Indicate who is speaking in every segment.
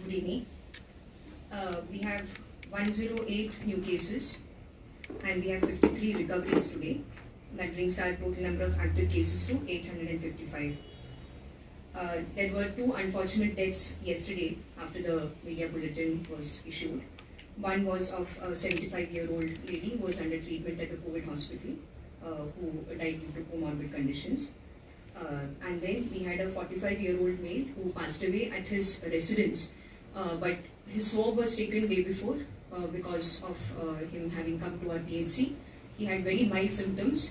Speaker 1: Good evening. We have 108 new cases and we have 53 recoveries today. That brings our total number of active cases to 855. There were two unfortunate deaths yesterday after the media bulletin was issued. One was of a 75-year-old lady who was under treatment at the COVID hospital who died due to comorbid conditions. And then we had a 45-year-old male who passed away at his residence, but his swab was taken day before because of him having come to our PHC. He had very mild symptoms,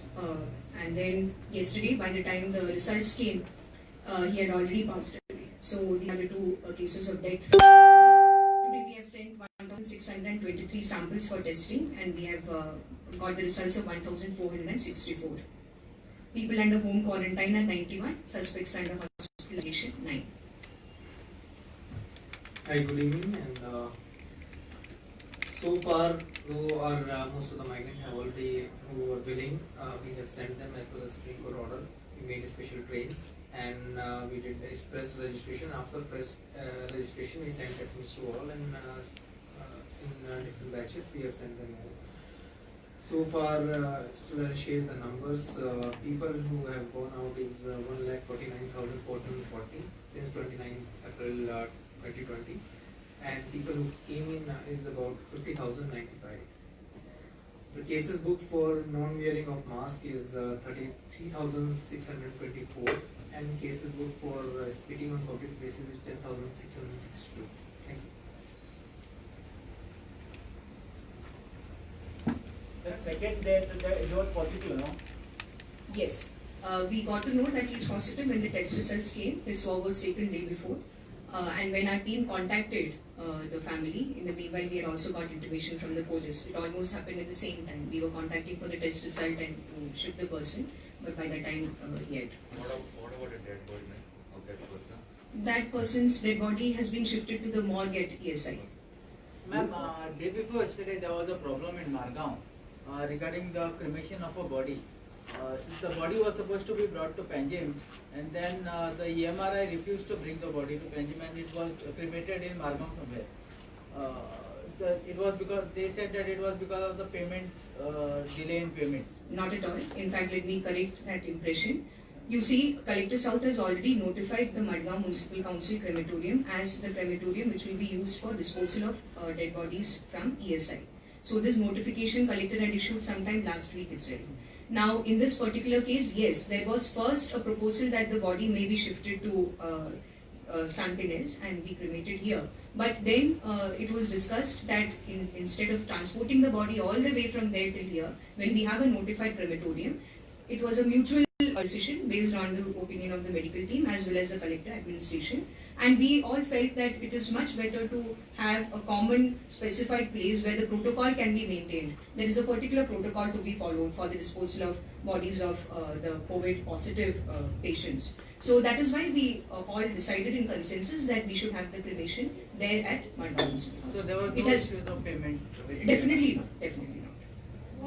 Speaker 1: and then yesterday, by the time the results came, he had already passed away. So these are the two cases of death from yesterday. Today we have sent 1,623 samples for testing, and we have got the results of 1,464. People under home quarantine are 91, suspects under hospitalization 9.
Speaker 2: Hi, good evening. And so far, though most of the migrants have already who were willing, we have sent them as per the Supreme Court order. We made special trains and we did express registration. After press registration, we sent SMS to all, and in different batches, we have sent them all. So far, still I'll share the numbers. People who have gone out is 1,49,440 since 29 April 2020, and people who came in is about 50,095. The cases booked for non-wearing of mask is 33,624, and cases booked for spitting on public places is 10,662. Thank you.
Speaker 3: The second death, it was positive, no?
Speaker 1: Yes. We got to know that he is positive when the test results came. His swab was taken day before. And when our team contacted the family, in the meanwhile we had also got intimation from the police. It almost happened at the same time. We were contacting for the test result and to shift the person, but by the time he had.
Speaker 4: What about a dead body of that person?
Speaker 1: That person's dead body has been shifted to the morgue at ESI.
Speaker 5: Ma'am, day before yesterday there was a problem in Margaon regarding the cremation of a body. The body was supposed to be brought to Panjim, and then the EMRI refused to bring the body to Panjim, and it was cremated in Margaon somewhere. It was because they said that it was because of the payment, delay in payment.
Speaker 1: Not at all. In fact, let me correct that impression. You see, Collector South has already notified the Madgaon Municipal Council crematorium as the crematorium which will be used for disposal of dead bodies from ESI. So this notification Collector had issued sometime last week itself. Now, in this particular case, yes, there was first a proposal that the body may be shifted to something else and be cremated here. But then it was discussed that instead of transporting the body all the way from there till here, when we have a notified crematorium, it was a mutual decision based on the opinion of the medical team as well as the collector administration, and we all felt that it is much better to have a common specified place where the protocol can be maintained. There is a particular protocol to be followed for the disposal of bodies of the COVID positive patients. So that is why we all decided in consensus that we should have the cremation there at Madgaon.
Speaker 5: So there was no issues of payment?
Speaker 1: Definitely not. Definitely not.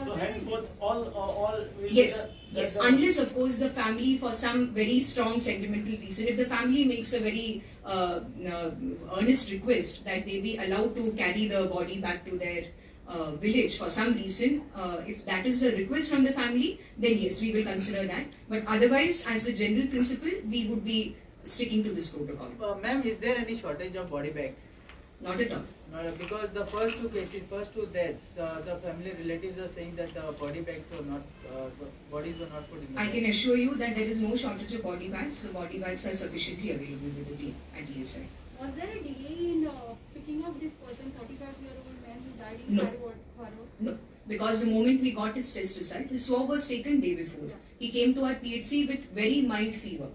Speaker 3: So henceforth, all
Speaker 1: Yes, yes. Unless, of course, the family, for some very strong sentimental reason, if the family makes a very earnest request that they be allowed to carry the body back to their village for some reason, if that is a request from the family, then yes, we will consider that. But otherwise, as a general principle, we would be sticking to this protocol.
Speaker 5: Ma'am, is there any shortage of body bags?
Speaker 1: Not at all.
Speaker 5: No, because the first two deaths, the family relatives are saying that the body bags were not, bodies were not put in the
Speaker 1: I
Speaker 5: bag.
Speaker 1: can assure you that there is no shortage of body bags. The body bags are sufficiently available with the team at ESI.
Speaker 6: Was there a delay in picking up this person, 35-year-old man who died in
Speaker 1: No.
Speaker 6: Farod?
Speaker 1: No, because the moment we got his test result, his swab was taken day before. He came to our PHC with very mild fever.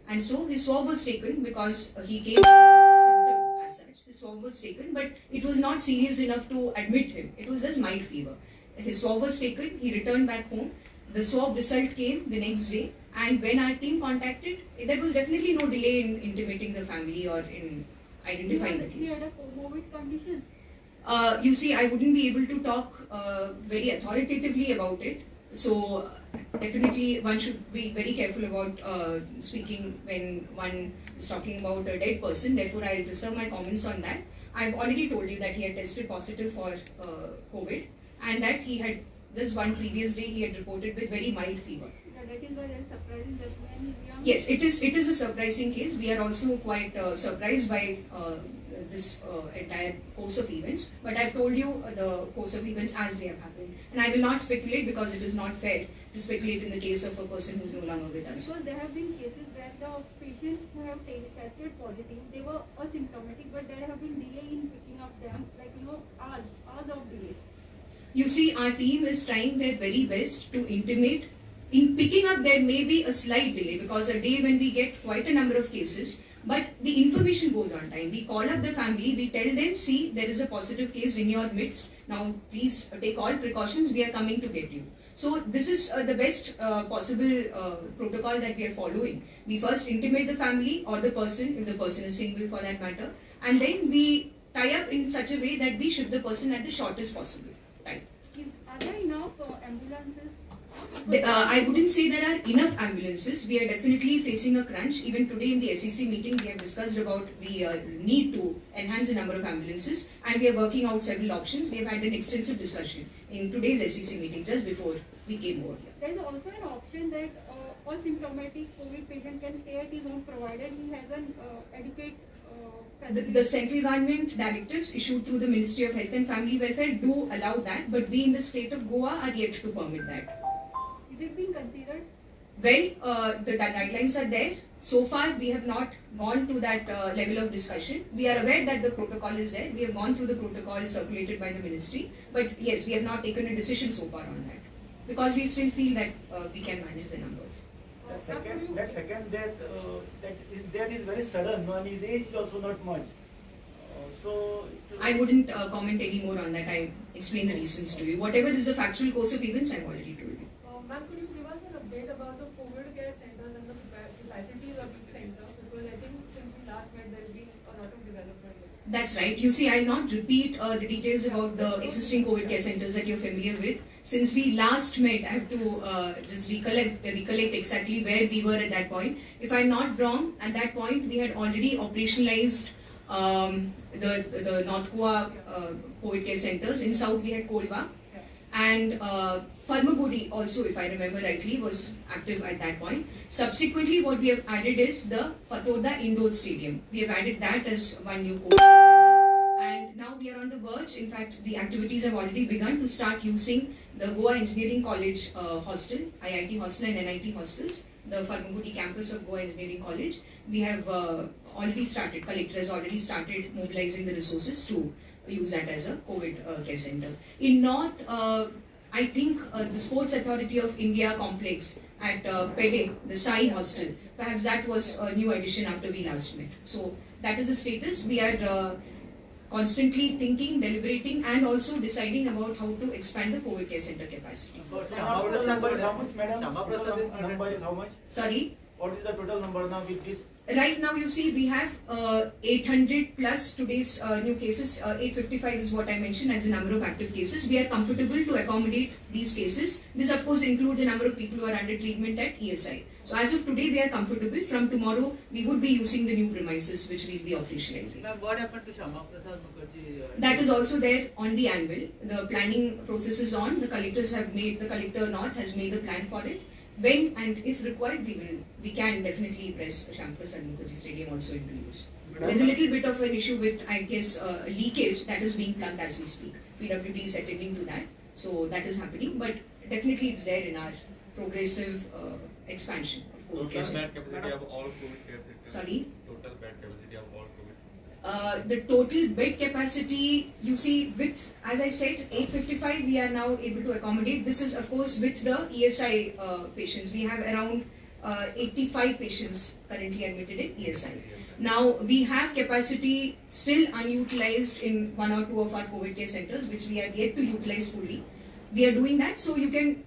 Speaker 1: And so his swab was taken because he came with a symptom as such. His swab was taken, but it was not serious enough to admit him. It was just mild fever. His swab was taken, he returned back home. The swab result came the next day, and when our team contacted, there was definitely no delay in intimating the family or in identifying the
Speaker 6: He
Speaker 1: case.
Speaker 6: had a comorbid condition.
Speaker 1: You see, I wouldn't be able to talk very authoritatively about it. So, definitely one should be very careful about speaking when one is talking about a dead person. Therefore, I'll reserve my comments on that. I've already told you that he had tested positive for COVID, and that he had just one previous day he had reported with very mild fever.
Speaker 6: Yeah, that is why very surprising that when young.
Speaker 1: Yes, it is a surprising case. We are also quite surprised by this entire course of events. But I've told you the course of events as they have happened, and I will not speculate because it is not fair to speculate in the case of a person who is no longer with us.
Speaker 6: Because there have been cases where the patients who have tested positive, they were asymptomatic, but there have been delay in picking up them, like hours of delay.
Speaker 1: You see, our team is trying their very best to intimate. In picking up, there may be a slight delay because a day when we get quite a number of cases, but the information goes on time. We call up the family, we tell them, see, there is a positive case in your midst. Now, please take all precautions, we are coming to get you. So, this is the best possible protocol that we are following. We first intimate the family or the person, if the person is single for that matter, and then we tie up in such a way that we shift the person at the shortest possible time.
Speaker 6: Are there enough ambulances?
Speaker 1: I wouldn't say there are enough ambulances. We are definitely facing a crunch. Even today in the SEC meeting, we have discussed about the need to enhance the number of ambulances, and we are working out several options. We have had an extensive discussion in today's SEC meeting just before we came over here.
Speaker 6: There is also an option that a symptomatic COVID patient can stay at his home provided he has an adequate facility.
Speaker 1: The central government directives issued through the Ministry of Health and Family Welfare do allow that, but we in the state of Goa are yet to permit that.
Speaker 6: Is it being considered?
Speaker 1: Well, the guidelines are there. So far, we have not gone to that level of discussion. We are aware that the protocol is there. We have gone through the protocol circulated by the ministry. But yes, we have not taken a decision so far on that. Because we still feel that we can manage the numbers.
Speaker 3: That second death, that is very sudden, and his age is also not much.
Speaker 1: I wouldn't comment any more on that. I explain the reasons to you. Whatever is the factual course of events, I've already told you.
Speaker 7: Ma'am, could you give us an update about the COVID care centers and the capacities of each center? Because I think since we last met, there has been a lot of development.
Speaker 1: That's right. You see, I'll not repeat the details about the existing COVID care centers that you're familiar with. Since we last met, I have to just recollect exactly where we were at that point. If I'm not wrong, at that point we had already operationalized the North Goa COVID care centers. In South we had Kolva. And Farmagudi also, if I remember rightly, was active at that point. Subsequently, what we have added is the Fatorda Indoor Stadium. We have added that as one new COVID center. And now we are on the verge. In fact, the activities have already begun to start using the Goa Engineering College hostel, IIT hostel and NIT hostels, the Farmagudi campus of Goa Engineering College. We have already started, collector has already started mobilizing the resources to use that as a COVID care center. In North, I think the Sports Authority of India complex at Pede, the Sai hostel, perhaps that was a new addition after we last met. So that is the status. We are constantly thinking, deliberating and also deciding about how to expand the COVID care center capacity.
Speaker 3: total number is how much, madam?
Speaker 5: Shama Prasad is
Speaker 3: Number is how much?
Speaker 1: Sorry?
Speaker 3: What is the total number now with this?
Speaker 1: Right now, you see, we have 800 plus today's new cases. 855 is what I mentioned as the number of active cases. We are comfortable to accommodate these cases. This, of course, includes the number of people who are under treatment at ESI. So, as of today, we are comfortable. From tomorrow, we would be using the new premises which we will be operationalizing.
Speaker 5: Ma'am, what happened to Shama Prasad Mukherjee?
Speaker 1: That is also there on the anvil. The planning process is on. The collectors have made, the collector North has made the plan for it. When and if required, we can definitely press Shama Prasad Mukherjee Stadium also into use. There's a little bit of an issue with, I guess, leakage that is being plugged as we speak. PWD is attending to that, so that is happening. But definitely, it's there in our progressive expansion of COVID care
Speaker 4: Total
Speaker 1: centers.
Speaker 4: bed capacity of all COVID care centers.
Speaker 1: Sorry?
Speaker 4: Total bed capacity of all COVID centers.
Speaker 1: The total bed capacity, you see, with, as I said, 855 we are now able to accommodate. This is, of course, with the ESI patients. We have around 85 patients currently admitted in ESI. Now, we have capacity still unutilized in one or two of our COVID care centers, which we are yet to utilize fully. We are doing that, so you can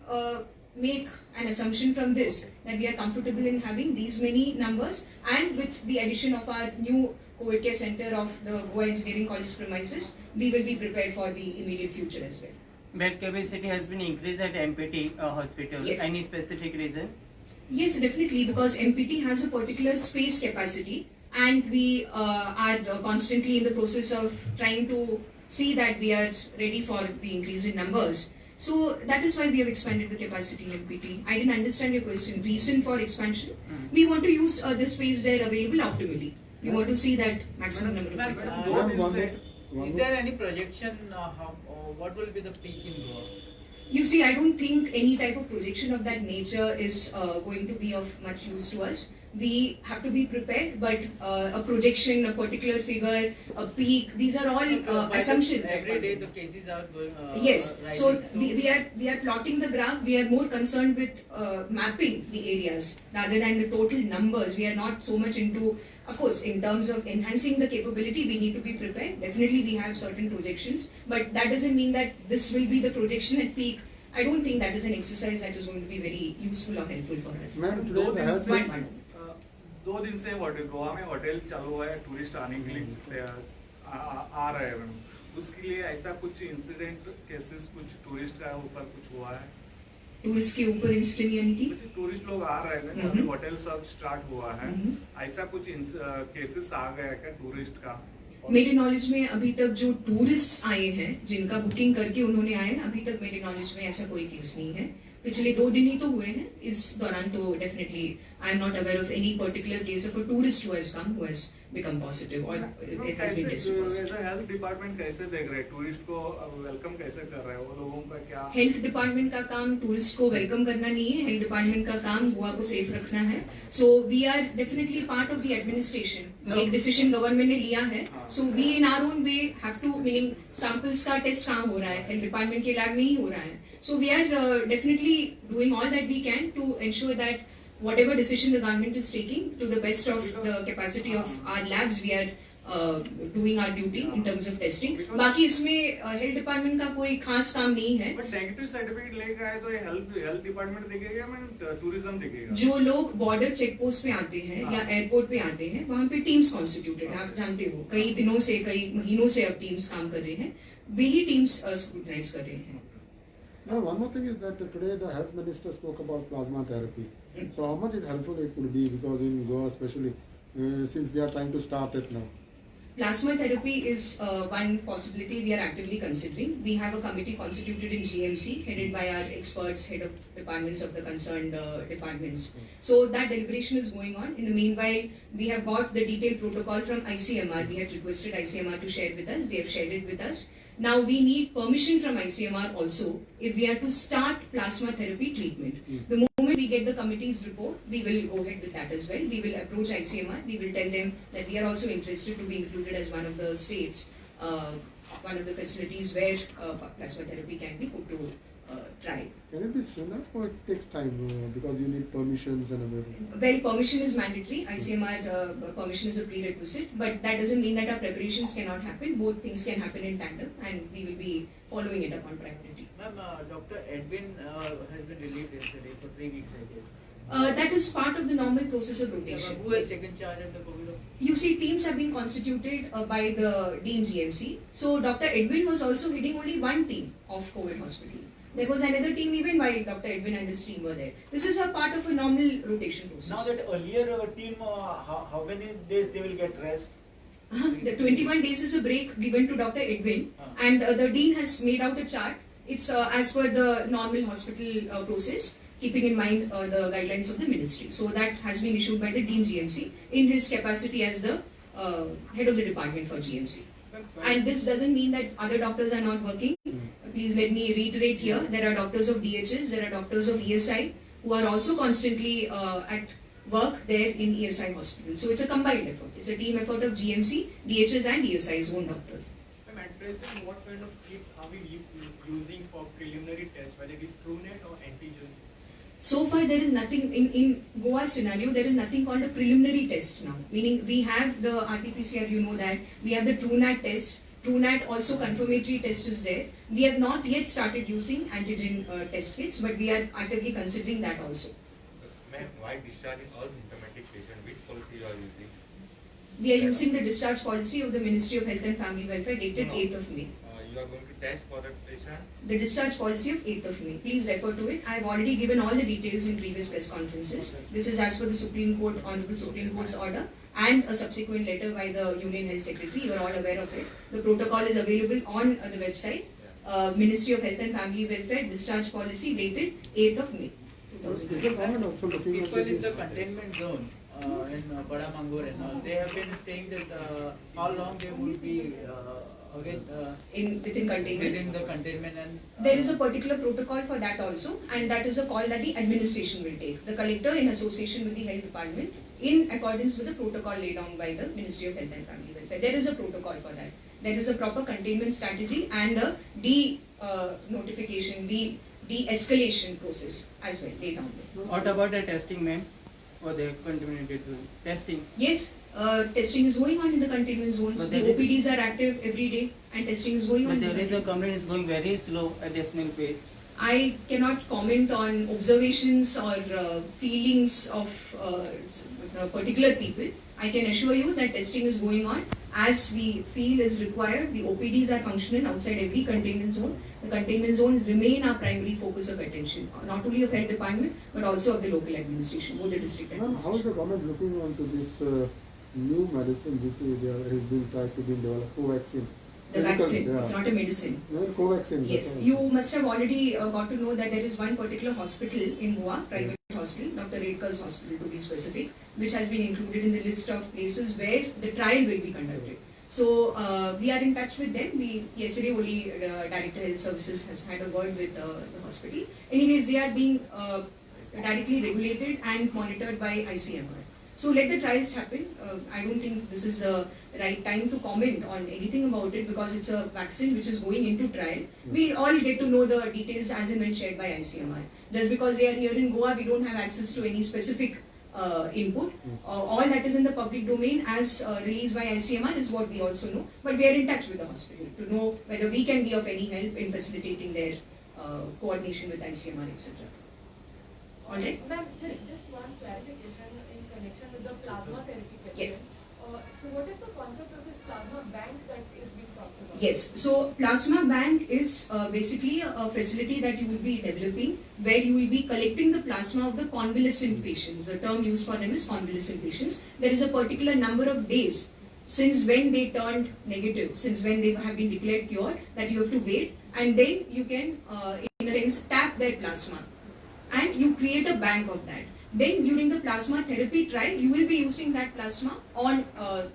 Speaker 1: make an assumption from this that we are comfortable in having these many numbers, and with the addition of our new COVID care center of the Goa Engineering College premises, we will be prepared for the immediate future as well.
Speaker 8: bed capacity has been increased at MPT hospital.
Speaker 1: Yes.
Speaker 8: Any specific reason?
Speaker 1: Yes, definitely, because MPT has a particular space capacity, and we are constantly in the process of trying to see that we are ready for the increase in numbers. So that is why we have expanded the capacity in MPT. I didn't understand your question. Reason for expansion? We want to use the space there available optimally. We want to see that maximum number of
Speaker 5: Ma'am,
Speaker 1: patients.
Speaker 5: Ma'am,
Speaker 9: one
Speaker 5: is there any projection what will be the peak in Goa?
Speaker 1: You see, I don't think any type of projection of that nature is going to be of much use to us. We have to be prepared, but a projection, a particular figure, a peak, these are all assumptions.
Speaker 5: Every day the cases are going.
Speaker 1: Yes,
Speaker 5: rising.
Speaker 1: so we are plotting the graph. We are more concerned with mapping the areas rather than the total numbers. We are not so much into, of course, in terms of enhancing the capability, we need to be prepared. Definitely, we have certain projections, but that doesn't mean that this will be the projection at peak. I don't think that is an exercise that is going to be very useful or helpful for us.
Speaker 9: Ma'am,
Speaker 10: दो
Speaker 9: today the
Speaker 10: दिन
Speaker 9: health
Speaker 10: से
Speaker 1: But-
Speaker 10: दो दिन से गोवा में hotel चालू है, tourist आने के लिए आ रहे हैं मैम। उसके लिए ऐसा कुछ इंसिडेंट केसेस कुछ टूरिस्ट का ऊपर कुछ हुआ है?
Speaker 1: टूरिस्ट के ऊपर इंसिडेंट यानी कि
Speaker 10: कुछ टूरिस्ट लोग आ रहे हैं,
Speaker 1: हम्म।
Speaker 10: होटल सब स्टार्ट हुआ है, ऐसा कुछ केसेस आ गया क्या टूरिस्ट का?
Speaker 1: मेरे नॉलेज में अभी तक जो टूरिस्ट्स आए हैं, जिनका बुकिंग करके उन्होंने आए हैं, अभी तक मेरे नॉलेज में ऐसा कोई केस नहीं है। पिछले 2 दिन ही तो हुए हैं, इस दौरान तो definitely I am not aware of any particular case of a tourist who has come who has become positive और it has been tested positive.
Speaker 10: Health department कैसे देख रहे हैं टूरिस्ट को, वेलकम कैसे कर रहे हैं वो लोगों का क्या?
Speaker 1: हेल्थ डिपार्टमेंट का काम टूरिस्ट को वेलकम करना नहीं है, हेल्थ डिपार्टमेंट का काम गोवा को सेफ रखना है। So we are definitely part of the administration. एक डिसीजन गवर्नमेंट ने लिया है, so we in our own way have to, meaning samples का टेस्ट कहाँ हो रहा है, हेल्थ डिपार्टमेंट के लैब में ही हो रहा है। So we are definitely doing all that we can to ensure that whatever decision the government is taking, to the best of the capacity of our labs, we are doing our duty in terms of testing. बाकी इसमें health department का कोई खास काम नहीं है।
Speaker 10: But negative certificate लेके आए तो ये हेल्थ डिपार्टमेंट देखेगा या मैं टूरिज्म देखेगा?
Speaker 1: जो लोग बॉर्डर चेक पोस्ट पे आते हैं या एयरपोर्ट पे आते हैं, वहाँ पे टीम्स कॉन्स्टिट्यूटेड है, आप जानते हो, कई दिनों से, कई महीनों से अब टीम्स काम कर रहे हैं, वही टीम्स स्क्रूटनाइज कर रहे हैं।
Speaker 9: Now, one more thing is that today the health minister spoke about plasma therapy. So, how much helpful it could be, because in Goa especially, since they are trying to start it now.
Speaker 1: Plasma therapy is one possibility we are actively considering. We have a committee constituted in GMC, headed by our experts, head of departments of the concerned departments. So that deliberation is going on. In the meanwhile, we have got the detailed protocol from ICMR. We had requested ICMR to share with us. They have shared it with us. Now we need permission from ICMR also if we are to start plasma therapy treatment. The moment we get the committee's report, we will go ahead with that as well. We will approach ICMR. We will tell them that we are also interested to be included as one of the states, one of the facilities where plasma therapy can be put to trial.
Speaker 9: Can it be sooner, or it takes time because you need permissions and everything?
Speaker 1: Well, permission is mandatory. ICMR permission is a prerequisite, but that doesn't mean that our preparations cannot happen. Both things can happen in tandem, and we will be following it upon priority.
Speaker 5: Ma'am, Dr. Edwin has been relieved yesterday for 3 weeks, I guess.
Speaker 1: That is part of the normal process of
Speaker 5: Yeah,
Speaker 1: rotation.
Speaker 5: but who has taken charge of the COVID hospital?
Speaker 1: You see, teams have been constituted by the Dean GMC. So Dr. Edwin was also heading only one team of COVID hospital. There was another team even while Dr. Edwin and his team were there. This is a part of a normal rotation process.
Speaker 3: Now that earlier team, how many days they will get rest?
Speaker 1: The 21 days is a break given to Dr. Edwin, and the Dean has made out a chart. It's as per the normal hospital process, keeping in mind the guidelines of the ministry. So that has been issued by the Dean GMC in his capacity as the head of the department for GMC. And this doesn't mean that other doctors are not working. Please let me reiterate here, there are doctors of DHS, there are doctors of ESI who are also constantly at work there in ESI hospital. So it's a combined effort. It's a team effort of GMC, DHS and ESI's own doctors.
Speaker 11: Ma'am, at present, what kind of kits are we using for preliminary tests, whether it is TrueNet or antigen?
Speaker 1: So far there is nothing, in Goa's scenario, there is nothing called a preliminary test now. Meaning we have the RT-PCR, you know that, we have the TrueNat test. TrueNat also confirmatory test is there. We have not yet started using antigen test kits, but we are actively considering that also.
Speaker 4: Ma'am, why discharging all symptomatic patients? Which policy you are using?
Speaker 1: We are using the discharge policy of the Ministry of Health and Family Welfare dated
Speaker 4: No.
Speaker 1: 8th of May.
Speaker 4: You you are going to test for that patient?
Speaker 1: The discharge policy of 8th of May. Please refer to it. I have already given all the details in previous press conferences. This is as per the Supreme Court, Honorable Supreme Court's order and a subsequent letter by the Union Health Secretary. You are all aware of it. The protocol is available on the website. Ministry of Health and Family Welfare discharge policy dated 8th of May.
Speaker 9: Is the government also looking
Speaker 5: People
Speaker 9: into
Speaker 5: in the
Speaker 9: this?
Speaker 5: containment zone in Bada Mangur and all, they have been saying that how long they would be
Speaker 1: Within containment.
Speaker 5: within the containment and
Speaker 1: There is a particular protocol for that also, and that is a call that the administration will take. The collector, in association with the health department, in accordance with the protocol laid down by the Ministry of Health and Family Welfare. There is a protocol for that. There is a proper containment strategy and a de-notification, de-escalation process as well laid down there.
Speaker 8: What about the testing, ma'am? For the contaminated zone? Testing.
Speaker 1: Yes, testing is going on in the containment zones.
Speaker 8: But
Speaker 1: The
Speaker 8: there is-
Speaker 1: OPDs are active every day and testing is going on.
Speaker 8: But
Speaker 1: in the
Speaker 8: there is a
Speaker 1: containment.
Speaker 8: complaint is going very slow at a snail pace.
Speaker 1: I cannot comment on observations or feelings of particular people. I can assure you that testing is going on as we feel is required. The OPDs are functional outside every containment zone. The containment zones remain our primary focus of attention, not only of health department but also of the local administration, both the district
Speaker 9: Ma'am, how is
Speaker 1: administration.
Speaker 9: the government looking onto this new medicine which has been tried to be developed, Covaxin?
Speaker 1: The vaccine,
Speaker 9: Yeah.
Speaker 1: it's not a medicine.
Speaker 9: No, Covaxin.
Speaker 1: Yes,
Speaker 9: that's all.
Speaker 1: you must have already got to know that there is one particular hospital in Goa, private hospital, Dr. Redkar's hospital to be specific, which has been included in the list of places where the trial will be conducted. So we are in touch with them. Yesterday only Director Health Services has had a word with the hospital. Anyways, they are being directly regulated and monitored by ICMR. So let the trials happen. I don't think this is the right time to comment on anything about it because it's a vaccine which is going into trial. We'll all get to know the details as and when shared by ICMR. Just because they are here in Goa, we don't have access to any specific input. All that is in the public domain as released by ICMR is what we also know. But we are in touch with the hospital to know whether we can be of any help in facilitating their coordination with ICMR, etc. All right?
Speaker 7: Ma'am, just one clarification in connection with the plasma therapy question.
Speaker 1: Yes.
Speaker 7: So what is the concept of this plasma bank that is being talked about?
Speaker 1: Yes, so plasma bank is basically a facility that you will be developing where you will be collecting the plasma of the convalescent patients. The term used for them is convalescent patients. There is a particular number of days since when they turned negative, since when they have been declared cured, that you have to wait, and then you can, in a sense, tap their plasma and you create a bank of that. Then during the plasma therapy trial, you will be using that plasma on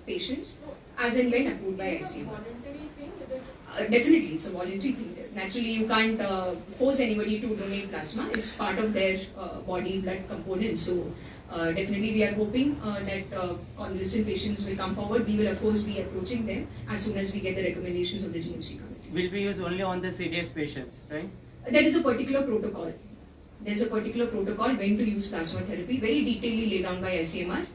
Speaker 1: patients as and when approved by
Speaker 7: Is it a
Speaker 1: ICMR.
Speaker 7: voluntary thing? Is it?
Speaker 1: Definitely, it's a voluntary thing. Naturally, you can't force anybody to donate plasma. It's part of their body blood component. So, definitely, we are hoping that convalescent patients will come forward. We will, of course, be approaching them as soon as we get the recommendations of the GMC committee.
Speaker 8: Will be used only on the serious patients, right?
Speaker 1: There is a particular protocol. There's a particular protocol when to use plasma therapy, very detailedly laid down by ICMR.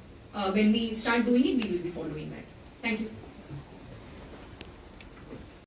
Speaker 1: When we start doing it, we will be following that. Thank you.